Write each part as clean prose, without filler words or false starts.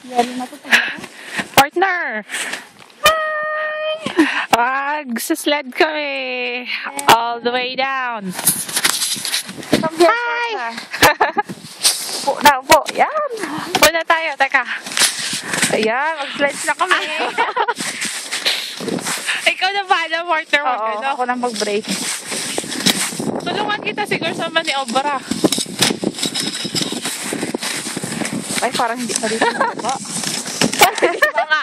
Yari na to. Partner! Magsasled kami. All the way down. Hi! Upo na, upo. Yan. Muna tayo, teka. Ayan, mag-slides na kami. Ikaw na ba na, partner? Oo, ako na mag-break. Tulungan kita siguro sa maniobra. Ay, parang hindi pa dito nababa. Mga,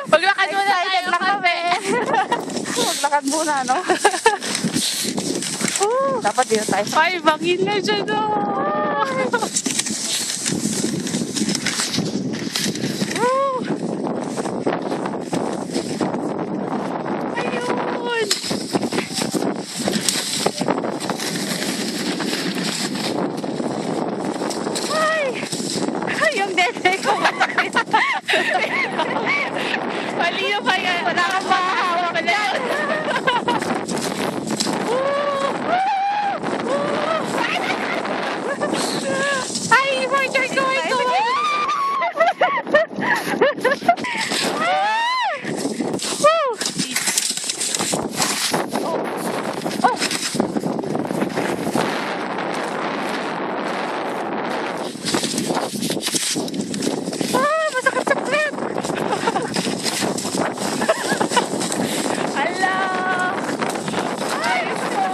maglakad muna tayo Excited na kami. Maglakad muna, no? Dapat dito tayo. Ay, bangin na dyan, Ayun! Ay, yung dede ko. Malino pa yan. Wala kang mahahawak dyan. Ay, partner ko, ito! Masakit-sakit. Hala! Ayos mo.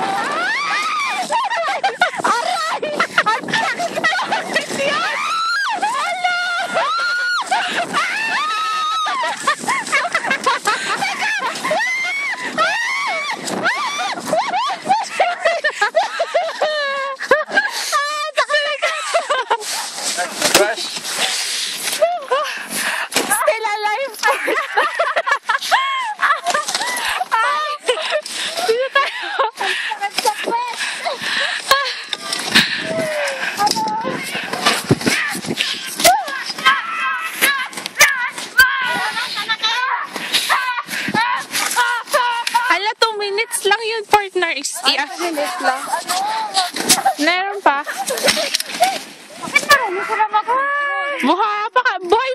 Aray! Ang sakit yan! Hala! Crush. Still alive. Dito tayo! Sakit-sakit. Hala, 2 minutes lang yun, partner. Minutes lang. Meron pa. Bakit marami ko na mag-control? Buhay